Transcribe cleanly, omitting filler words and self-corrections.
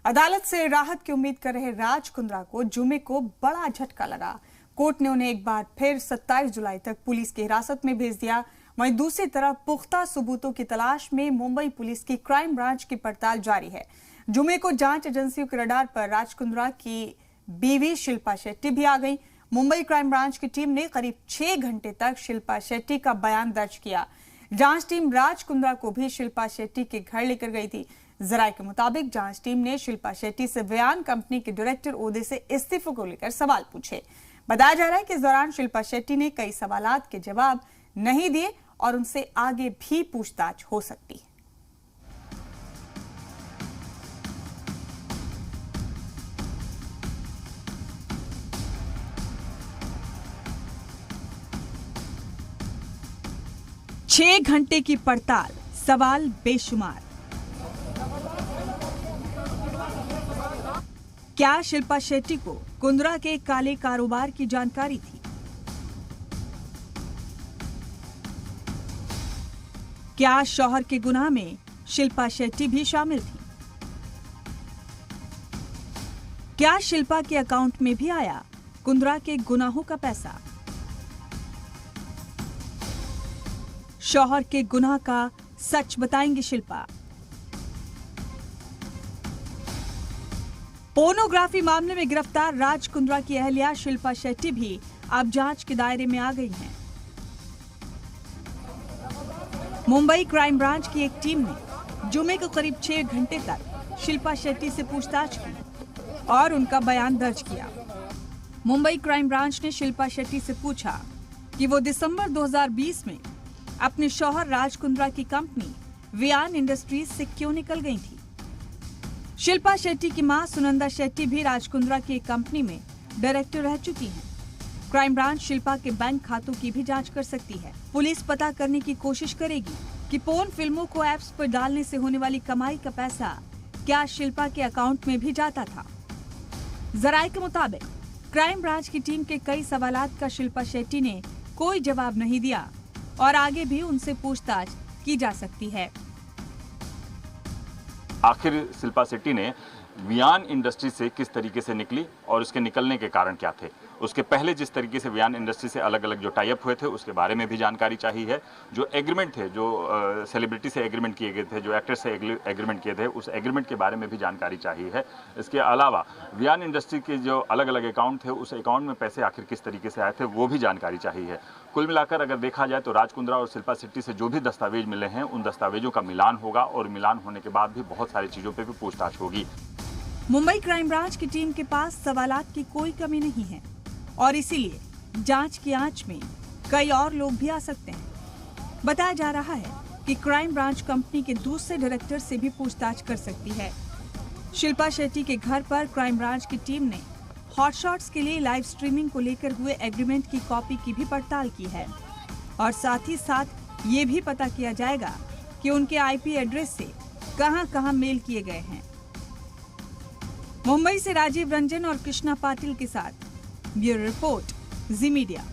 अदालत से राहत की उम्मीद कर रहे राज कुंद्रा को जुमे को बड़ा झटका लगा। कोर्ट ने उन्हें एक बार फिर 27 जुलाई तक पुलिस की हिरासत में भेज दिया। वहीं दूसरी तरफ पुख्ता सबूतों की तलाश में मुंबई पुलिस की क्राइम ब्रांच की पड़ताल जारी है। जुमे को जांच एजेंसियों के रडार पर राज कुंद्रा की बीवी शिल्पा शेट्टी भी आ गई। मुंबई क्राइम ब्रांच की टीम ने करीब 6 घंटे तक शिल्पा शेट्टी का बयान दर्ज किया। जांच टीम राज कुंद्रा को भी शिल्पा शेट्टी के घर लेकर गई थी। जराये के मुताबिक जांच टीम ने शिल्पा शेट्टी से वियान कंपनी के डायरेक्टर ओहदे से इस्तीफे को लेकर सवाल पूछे। बताया जा रहा है कि इस दौरान शिल्पा शेट्टी ने कई सवालात के जवाब नहीं दिए और उनसे आगे भी पूछताछ हो सकती है। छह घंटे की पड़ताल, सवाल बेशुमार। क्या शिल्पा शेट्टी को कुंद्रा के काले कारोबार की जानकारी थी? क्या शौहर के गुनाह में शिल्पा शेट्टी भी शामिल थी? क्या शिल्पा के अकाउंट में भी आया कुंद्रा के गुनाहों का पैसा? शौहर के गुनाह का सच बताएंगी शिल्पा। पोर्नोग्राफी मामले में गिरफ्तार राज कुंद्रा की अहलिया शिल्पा शेट्टी भी अब जांच के दायरे में आ गई हैं। मुंबई क्राइम ब्रांच की एक टीम ने जुमे को करीब 6 घंटे तक शिल्पा शेट्टी से पूछताछ की और उनका बयान दर्ज किया। मुंबई क्राइम ब्रांच ने शिल्पा शेट्टी से पूछा कि वो दिसंबर 2020 में अपने शौहर राज कुंद्रा की कंपनी वियान इंडस्ट्रीज से क्यों निकल गई थी। शिल्पा शेट्टी की मां सुनंदा शेट्टी भी राज कुंद्रा की एक कंपनी में डायरेक्टर रह चुकी हैं। क्राइम ब्रांच शिल्पा के बैंक खातों की भी जांच कर सकती है। पुलिस पता करने की कोशिश करेगी कि पोर्न फिल्मों को ऐप्स पर डालने से होने वाली कमाई का पैसा क्या शिल्पा के अकाउंट में भी जाता था। जराये के मुताबिक क्राइम ब्रांच की टीम के कई सवालात का शिल्पा शेट्टी ने कोई जवाब नहीं दिया और आगे भी उनसे पूछताछ की जा सकती है। आखिर शिल्पा शेट्टी ने वियान इंडस्ट्री से किस तरीके से निकली और उसके निकलने के कारण क्या थे। उसके पहले जिस तरीके से वियान इंडस्ट्री से अलग अलग जो टाई अप हुए थे उसके बारे में भी जानकारी चाहिए है। जो एग्रीमेंट थे, जो सेलिब्रिटी से एग्रीमेंट किए गए थे, जो एक्टर से एग्रीमेंट किए थे, उस एग्रीमेंट के बारे में भी जानकारी चाहिए है। इसके अलावा वियान इंडस्ट्री के जो अलग अलग अकाउंट थे, उस अकाउंट में पैसे आखिर किस तरीके से आए थे, वो भी जानकारी चाहिए है। कुल मिलाकर अगर देखा जाए तो राज कुंद्रा और शिल्पा शेट्टी से जो भी दस्तावेज मिले हैं, उन दस्तावेजों का मिलान होगा और मिलान होने के बाद भी बहुत सारी चीजों पर भी पूछताछ होगी। मुंबई क्राइम ब्रांच की टीम के पास सवालात की कोई कमी नहीं है और इसीलिए जांच की आंच में कई और लोग भी आ सकते हैं। बताया जा रहा है कि क्राइम ब्रांच कंपनी के दूसरे डायरेक्टर से भी पूछताछ कर सकती है। शिल्पा शेट्टी के घर पर क्राइम ब्रांच की टीम ने हॉट शॉट्स के लिए लाइव स्ट्रीमिंग को लेकर हुए एग्रीमेंट की कॉपी की भी पड़ताल की है और साथ ही साथ ये भी पता किया जाएगा कि उनके आईपी एड्रेस से कहां-कहां मेल किए गए हैं। मुंबई से राजीव रंजन और कृष्णा पाटिल के साथ ब्यूरो रिपोर्ट, जी मीडिया।